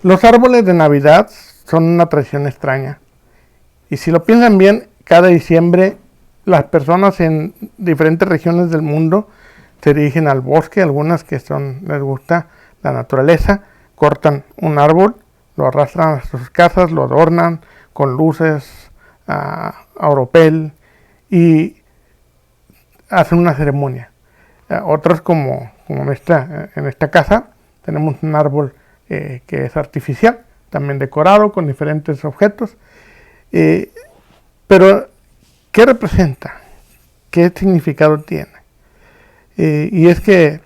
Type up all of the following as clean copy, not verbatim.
Los árboles de Navidad son una tradición extraña. Y si lo piensan bien, cada diciembre las personas en diferentes regiones del mundo se dirigen al bosque, algunas que les gusta la naturaleza, cortan un árbol, lo arrastran a sus casas, lo adornan con luces, a oropel y hacen una ceremonia. Otros como en esta casa tenemos un árbol que es artificial, también decorado con diferentes objetos. Pero, ¿qué representa? ¿Qué significado tiene? Y es que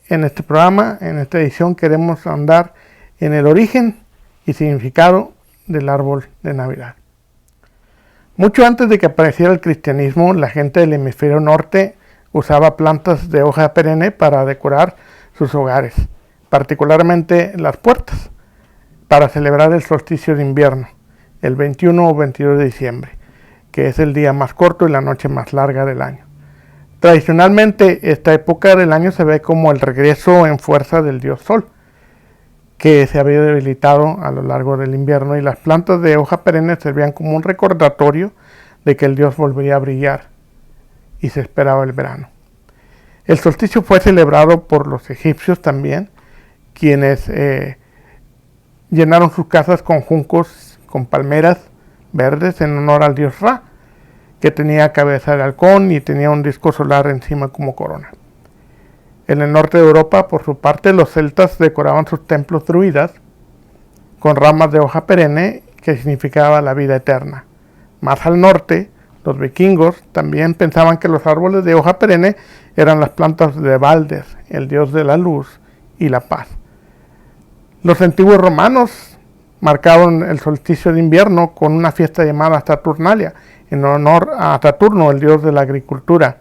en este programa, en esta edición, queremos andar en el origen y significado del árbol de Navidad. Mucho antes de que apareciera el cristianismo, la gente del hemisferio norte usaba plantas de hoja perenne para decorar sus hogares, particularmente las puertas, para celebrar el solsticio de invierno, el 21 o 22 de diciembre, que es el día más corto y la noche más larga del año. Tradicionalmente, esta época del año se ve como el regreso en fuerza del dios Sol, que se había debilitado a lo largo del invierno, y las plantas de hoja perenne servían como un recordatorio de que el dios volvería a brillar y se esperaba el verano. El solsticio fue celebrado por los egipcios también, quienes llenaron sus casas con juncos, con palmeras verdes en honor al dios Ra, que tenía cabeza de halcón y tenía un disco solar encima como corona. En el norte de Europa, por su parte, los celtas decoraban sus templos druidas con ramas de hoja perenne, que significaba la vida eterna. Más al norte, los vikingos también pensaban que los árboles de hoja perenne eran las plantas de Balder, el dios de la luz y la paz. Los antiguos romanos marcaron el solsticio de invierno con una fiesta llamada Saturnalia, en honor a Saturno, el dios de la agricultura.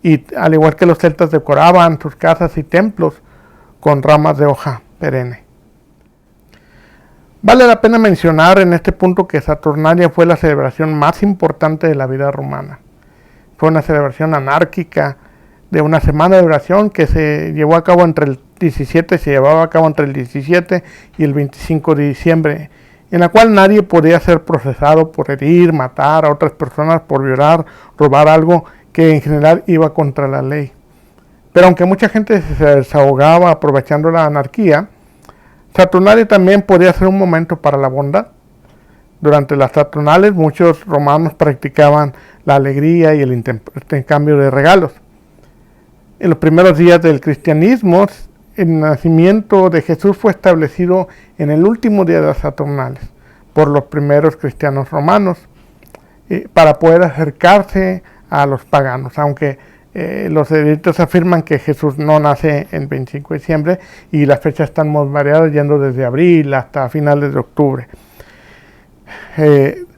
Y al igual que los celtas, decoraban sus casas y templos con ramas de hoja perenne. Vale la pena mencionar en este punto que Saturnalia fue la celebración más importante de la vida romana. Fue una celebración anárquica de una semana de duración que se llevaba a cabo entre el 17 y el 25 de diciembre, en la cual nadie podía ser procesado por herir, matar a otras personas, por violar, robar algo que en general iba contra la ley. Pero aunque mucha gente se desahogaba aprovechando la anarquía, Saturnalia también podía ser un momento para la bondad. Durante las Saturnales muchos romanos practicaban la alegría y el intercambio de regalos. En los primeros días del cristianismo, el nacimiento de Jesús fue establecido en el último día de las Saturnales por los primeros cristianos romanos para poder acercarse a los paganos, aunque los eruditos afirman que Jesús no nace el 25 de diciembre y las fechas están muy variadas, yendo desde abril hasta finales de octubre.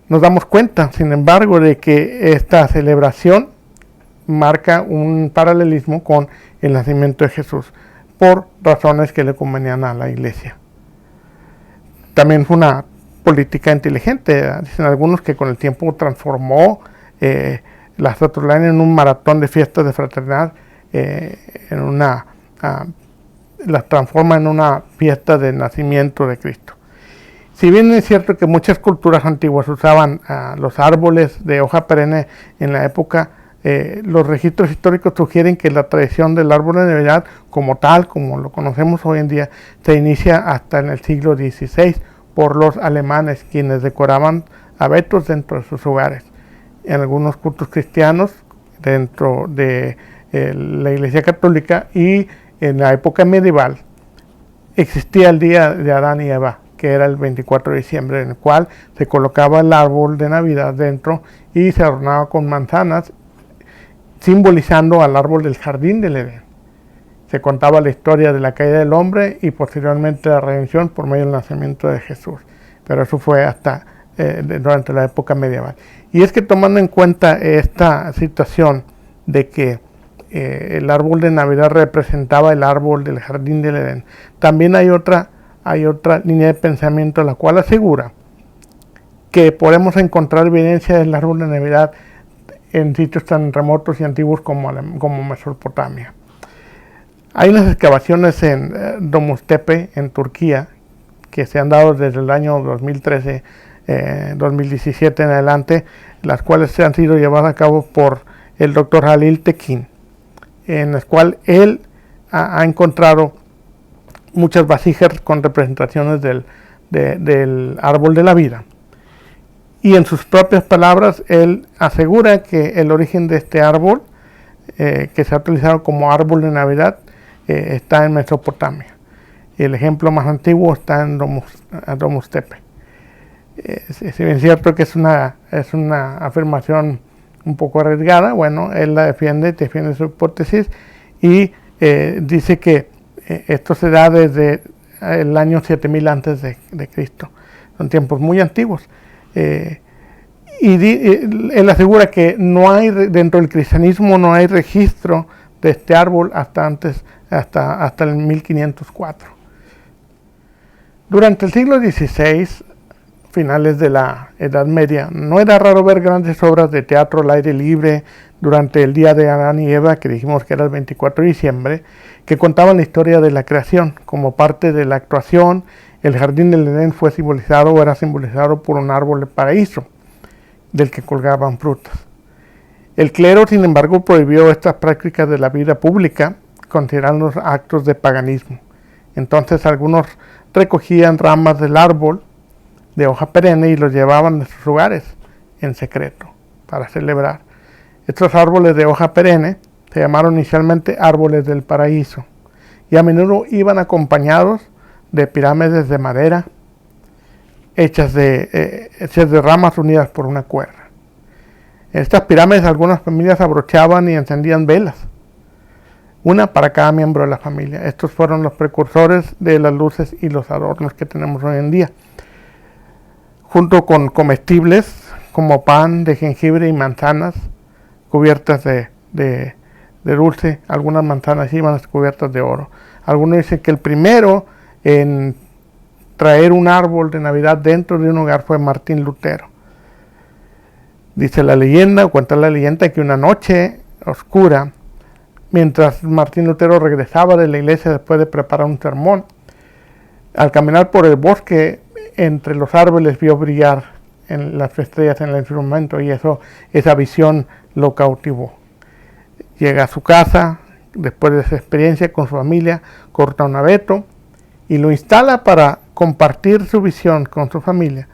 Nos damos cuenta, sin embargo, de que esta celebración marca un paralelismo con el nacimiento de Jesús por razones que le convenían a la iglesia. También fue una política inteligente. Dicen algunos que con el tiempo transformó la Saturnalia en un maratón de fiestas de fraternidad, las transforma en una fiesta de nacimiento de Cristo. Si bien es cierto que muchas culturas antiguas usaban los árboles de hoja perenne en la época, los registros históricos sugieren que la tradición del árbol de Navidad como tal, como lo conocemos hoy en día, se inicia hasta en el siglo XVI por los alemanes, quienes decoraban abetos dentro de sus hogares. En algunos cultos cristianos, dentro de la Iglesia Católica, y en la época medieval existía el día de Adán y Eva, que era el 24 de diciembre, en el cual se colocaba el árbol de Navidad dentro y se adornaba con manzanas, simbolizando al árbol del jardín del Edén. Se contaba la historia de la caída del hombre y posteriormente la redención por medio del nacimiento de Jesús. Pero eso fue hasta durante la época medieval. Y es que, tomando en cuenta esta situación de que el árbol de Navidad representaba el árbol del jardín del Edén, también hay otra línea de pensamiento la cual asegura que podemos encontrar evidencia del árbol de Navidad en sitios tan remotos y antiguos como Mesopotamia. Hay unas excavaciones en Domus Tepe, en Turquía, que se han dado desde el año 2013, 2017 en adelante, las cuales se han sido llevadas a cabo por el doctor Halil Tekin, en las cuales él ha encontrado muchas vasijas con representaciones del árbol de la vida. Y en sus propias palabras, él asegura que el origen de este árbol, que se ha utilizado como árbol de Navidad, está en Mesopotamia. El ejemplo más antiguo está en Domus Tepe. Si bien es cierto que es una afirmación un poco arriesgada, bueno, él la defiende su hipótesis y dice que esto se da desde el año 7000 antes de Cristo. Son tiempos muy antiguos. Él asegura que no hay, dentro del cristianismo no hay registro de este árbol hasta el 1504. Durante el siglo XVI, finales de la Edad Media, no era raro ver grandes obras de teatro al aire libre durante el día de Adán y Eva, que dijimos que era el 24 de diciembre, que contaban la historia de la creación. Como parte de la actuación, el jardín del Edén fue simbolizado o era simbolizado por un árbol de paraíso, del que colgaban frutas. El clero, sin embargo, prohibió estas prácticas de la vida pública, considerándolos actos de paganismo. Entonces algunos recogían ramas del árbol de hoja perenne y los llevaban a sus hogares en secreto para celebrar. Estos árboles de hoja perenne se llamaron inicialmente árboles del paraíso y a menudo iban acompañados de pirámides de madera hechas de ramas unidas por una cuerda. En estas pirámides algunas familias abrochaban y encendían velas, una para cada miembro de la familia. Estos fueron los precursores de las luces y los adornos que tenemos hoy en día, junto con comestibles como pan de jengibre y manzanas cubiertas de dulce. Algunas manzanas iban cubiertas de oro. Algunos dicen que el primero en traer un árbol de Navidad dentro de un hogar fue Martín Lutero. Dice la leyenda, cuenta la leyenda, que una noche oscura, mientras Martín Lutero regresaba de la iglesia después de preparar un sermón, al caminar por el bosque, entre los árboles vio brillar en las estrellas en el firmamento, y esa visión lo cautivó. Llega a su casa, después de esa experiencia con su familia, corta un abeto y lo instala para compartir su visión con su familia,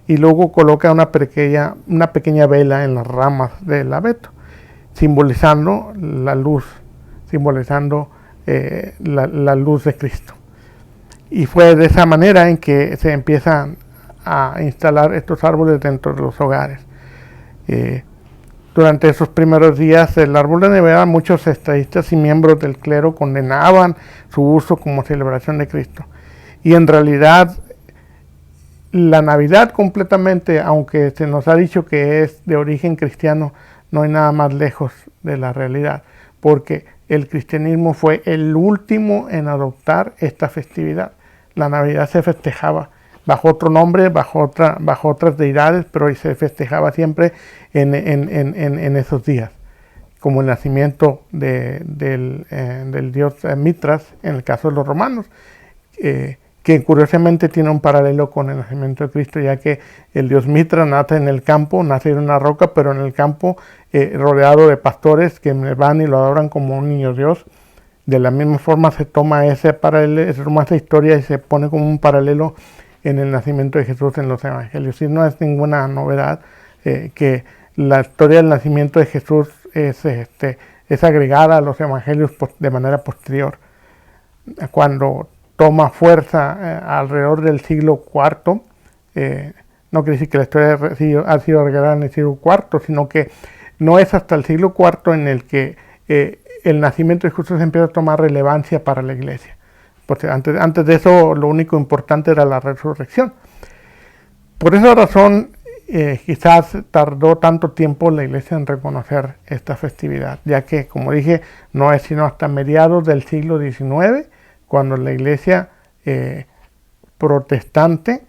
y luego coloca una pequeña vela en las ramas del abeto, simbolizando la luz, la luz de Cristo. Y fue de esa manera en que se empiezan a instalar estos árboles dentro de los hogares. Durante esos primeros días del árbol de Navidad, muchos estadistas y miembros del clero condenaban su uso como celebración de Cristo. Y en realidad, la Navidad completamente, aunque se nos ha dicho que es de origen cristiano, no hay nada más lejos de la realidad, porque el cristianismo fue el último en adoptar esta festividad. La Navidad se festejaba bajo otro nombre, bajo otras deidades, pero se festejaba siempre en esos días, como el nacimiento del dios Mitras, en el caso de los romanos, que curiosamente tiene un paralelo con el nacimiento de Cristo, ya que el dios Mitra nace en el campo, nace en una roca, pero en el campo, rodeado de pastores que van y lo adoran como un niño Dios. De la misma forma se toma esa historia y se pone como un paralelo en el nacimiento de Jesús en los evangelios. Y no es ninguna novedad que la historia del nacimiento de Jesús es agregada a los evangelios de manera posterior. Cuando toma fuerza alrededor del siglo IV, no quiere decir que la historia ha sido agregada en el siglo IV, sino que no es hasta el siglo IV en el que el nacimiento de Jesús empieza a tomar relevancia para la iglesia. Porque antes de eso, lo único importante era la resurrección. Por esa razón, quizás tardó tanto tiempo la iglesia en reconocer esta festividad, ya que, como dije, no es sino hasta mediados del siglo XIX, cuando la iglesia protestante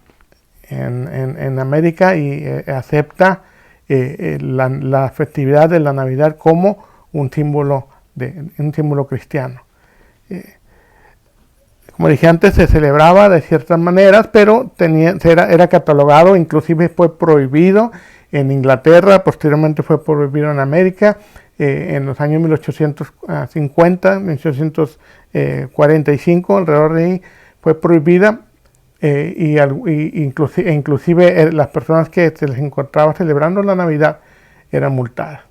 en América acepta la festividad de la Navidad como un símbolo cristiano. Como dije antes, se celebraba de ciertas maneras, pero era catalogado, inclusive fue prohibido en Inglaterra, posteriormente fue prohibido en América, en los años 1850, 1845, alrededor de ahí fue prohibida, inclusive las personas que se les encontraba celebrando la Navidad eran multadas,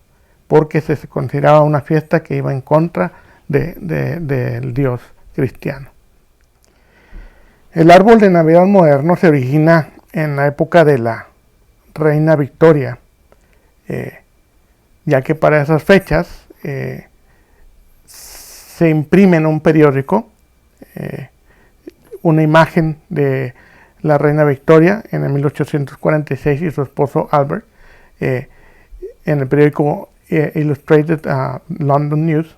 porque se consideraba una fiesta que iba en contra del Dios cristiano. El árbol de Navidad moderno se origina en la época de la reina Victoria, ya que para esas fechas se imprime en un periódico una imagen de la reina Victoria en el 1846 y su esposo Albert en el periódico Illustrated London News.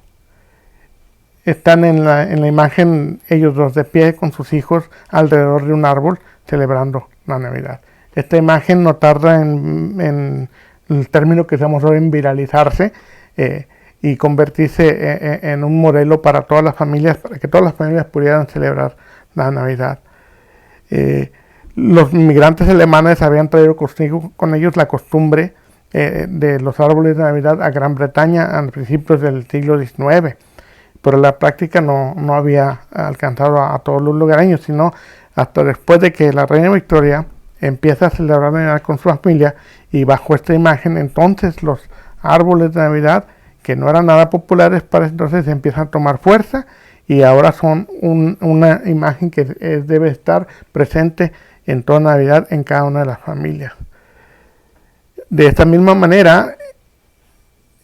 Están en la imagen ellos dos de pie con sus hijos alrededor de un árbol celebrando la Navidad. Esta imagen no tarda en el término que usamos hoy en viralizarse y convertirse en un modelo para todas las familias, para que todas las familias pudieran celebrar la Navidad. Los migrantes alemanes habían traído consigo con ellos la costumbre de los árboles de Navidad a Gran Bretaña a principios del siglo XIX. Pero la práctica no había alcanzado a todos los lugareños, sino hasta después de que la reina Victoria empieza a celebrar Navidad con su familia, y bajo esta imagen entonces los árboles de Navidad, que no eran nada populares para entonces, empiezan a tomar fuerza y ahora son una imagen que debe estar presente en toda Navidad en cada una de las familias. De esta misma manera,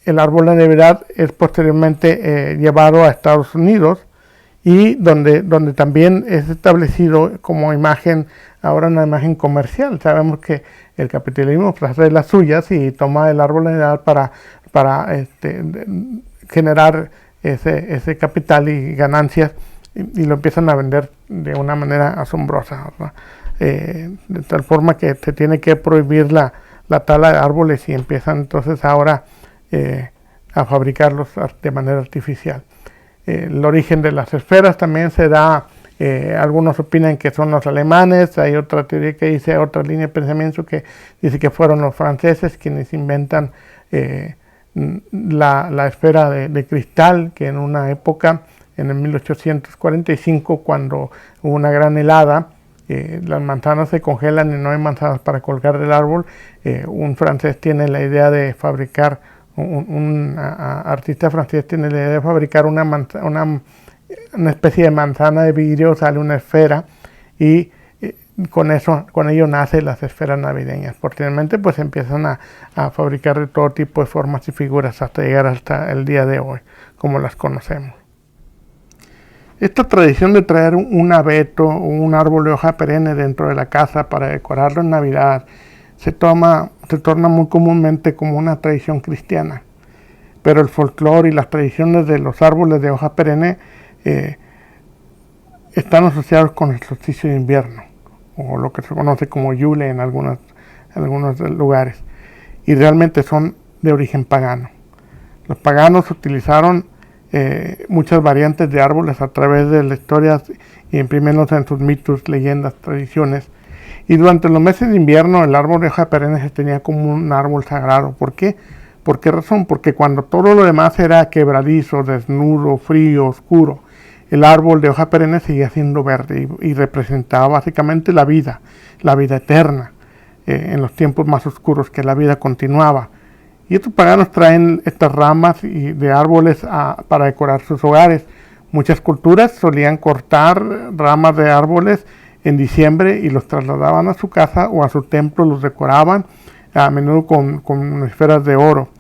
el árbol de Navidad es posteriormente llevado a Estados Unidos, y donde también es establecido como imagen, ahora una imagen comercial. Sabemos que el capitalismo hace las suyas y toma el árbol de Navidad para generar ese capital y ganancias, y lo empiezan a vender de una manera asombrosa, de tal forma que se tiene que prohibir la tala de árboles, y empiezan entonces ahora a fabricarlos de manera artificial. El origen de las esferas también se da, algunos opinan que son los alemanes, hay otra teoría que dice, otra línea de pensamiento que dice que fueron los franceses quienes inventan la esfera de cristal, que en una época, en el 1845, cuando hubo una gran helada, las manzanas se congelan y no hay manzanas para colgar del árbol. Un francés tiene la idea de fabricar, un artista francés tiene la idea de fabricar una especie de manzana de vidrio, sale una esfera, y con ello nace las esferas navideñas. Posteriormente pues empiezan a fabricar de todo tipo de formas y figuras hasta llegar hasta el día de hoy, como las conocemos. Esta tradición de traer un abeto o un árbol de hoja perenne dentro de la casa para decorarlo en Navidad se torna muy comúnmente como una tradición cristiana. Pero el folclore y las tradiciones de los árboles de hoja perenne están asociados con el solsticio de invierno, o lo que se conoce como Yule en algunos lugares, y realmente son de origen pagano. Los paganos utilizaron muchas variantes de árboles a través de la historia, y imprimiéndose en sus mitos, leyendas, tradiciones. Y durante los meses de invierno el árbol de hoja perenne se tenía como un árbol sagrado. ¿Por qué? ¿Por qué razón? Porque cuando todo lo demás era quebradizo, desnudo, frío, oscuro, el árbol de hoja perenne seguía siendo verde y representaba básicamente la vida eterna, en los tiempos más oscuros, que la vida continuaba. Y estos paganos traen estas ramas de árboles para decorar sus hogares. Muchas culturas solían cortar ramas de árboles en diciembre y los trasladaban a su casa o a su templo, los decoraban a menudo con esferas de oro.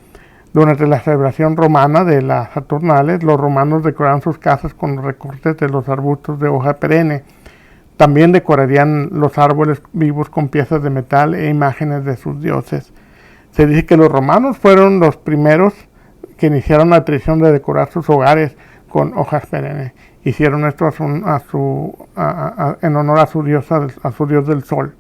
Durante la celebración romana de las Saturnales, los romanos decoraban sus casas con los recortes de los arbustos de hoja perenne. También decorarían los árboles vivos con piezas de metal e imágenes de sus dioses. Se dice que los romanos fueron los primeros que iniciaron la tradición de decorar sus hogares con hojas perennes. Hicieron esto en honor a su dios del sol.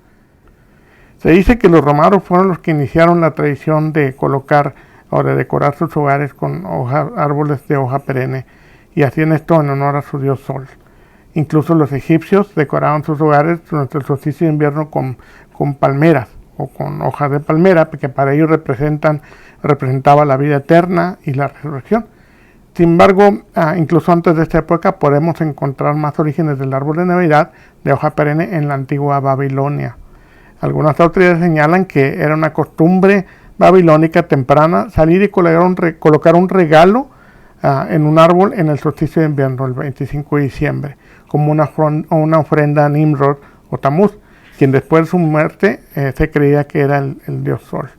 Se dice que los romanos fueron los que iniciaron la tradición de colocar o de decorar sus hogares con árboles de hoja perenne, y hacían esto en honor a su dios sol. Incluso los egipcios decoraban sus hogares durante el solsticio de invierno con palmeras o con hojas de palmera, porque para ellos representaba la vida eterna y la resurrección. Sin embargo, incluso antes de esta época podemos encontrar más orígenes del árbol de Navidad de hoja perenne en la antigua Babilonia. Algunas autoridades señalan que era una costumbre babilónica temprana salir y colocar un regalo en un árbol en el solsticio de invierno, el 25 de diciembre, como una ofrenda a Nimrod o Tamuz, quien después de su muerte se creía que era el dios Sol.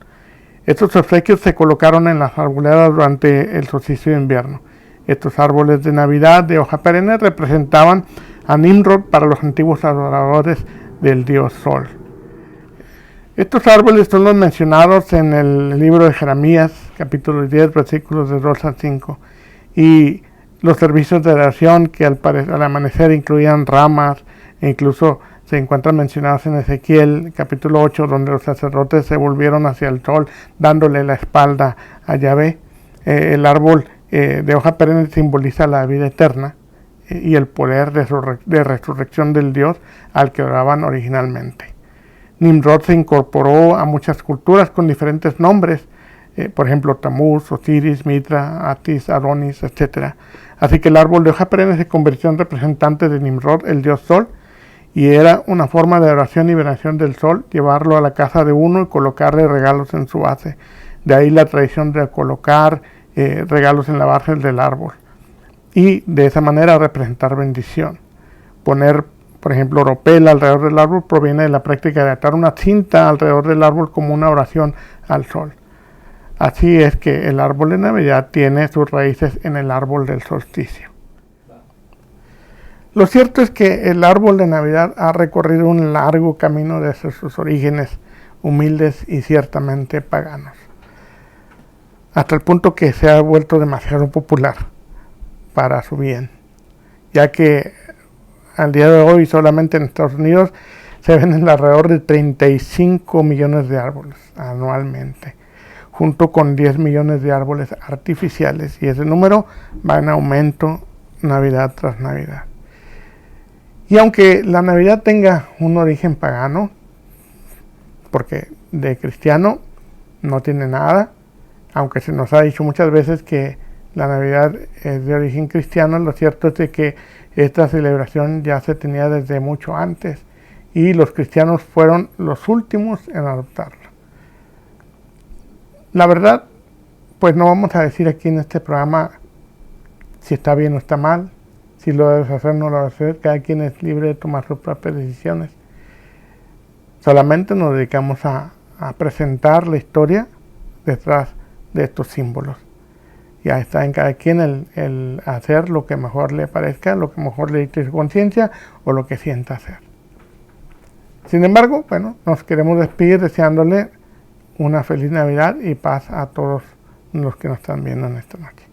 Estos obsequios se colocaron en las arboledas durante el solsticio de invierno. Estos árboles de Navidad de hoja perenne representaban a Nimrod para los antiguos adoradores del dios Sol. Estos árboles son los mencionados en el libro de Jeremías, capítulo 10, versículos de 2 al 5. Y los servicios de oración que al amanecer incluían ramas, e incluso se encuentran mencionados en Ezequiel, capítulo 8, donde los sacerdotes se volvieron hacia el sol, dándole la espalda a Yahvé. El árbol de hoja perenne simboliza la vida eterna y el poder de resurrección del Dios al que oraban originalmente. Nimrod se incorporó a muchas culturas con diferentes nombres, por ejemplo Tamuz, Osiris, Mitra, Atis, Adonis, etc. Así que el árbol de hoja perenne se convirtió en representante de Nimrod, el dios Sol, y era una forma de oración y veneración del Sol, llevarlo a la casa de uno y colocarle regalos en su base. De ahí la tradición de colocar regalos en la base del árbol, y de esa manera representar bendición. Poner, por ejemplo, oropel alrededor del árbol proviene de la práctica de atar una cinta alrededor del árbol como una oración al sol. Así es que el árbol de Navidad tiene sus raíces en el árbol del solsticio. Lo cierto es que el árbol de Navidad ha recorrido un largo camino desde sus orígenes humildes y ciertamente paganos, hasta el punto que se ha vuelto demasiado popular para su bien, ya que al día de hoy solamente en Estados Unidos se venden alrededor de 35 millones de árboles anualmente, junto con 10 millones de árboles artificiales, y ese número va en aumento Navidad tras Navidad. Y aunque la Navidad tenga un origen pagano, porque de cristiano no tiene nada, aunque se nos ha dicho muchas veces que la Navidad es de origen cristiano, lo cierto es de que esta celebración ya se tenía desde mucho antes y los cristianos fueron los últimos en adoptarla. La verdad, pues no vamos a decir aquí en este programa si está bien o está mal, si lo debes hacer o no lo debes hacer. Cada quien es libre de tomar sus propias decisiones. Solamente nos dedicamos a presentar la historia detrás de estos símbolos. Ya está en cada quien el hacer lo que mejor le parezca, lo que mejor le dicte su conciencia o lo que sienta hacer. Sin embargo, bueno, nos queremos despedir deseándole una feliz Navidad y paz a todos los que nos están viendo en esta noche.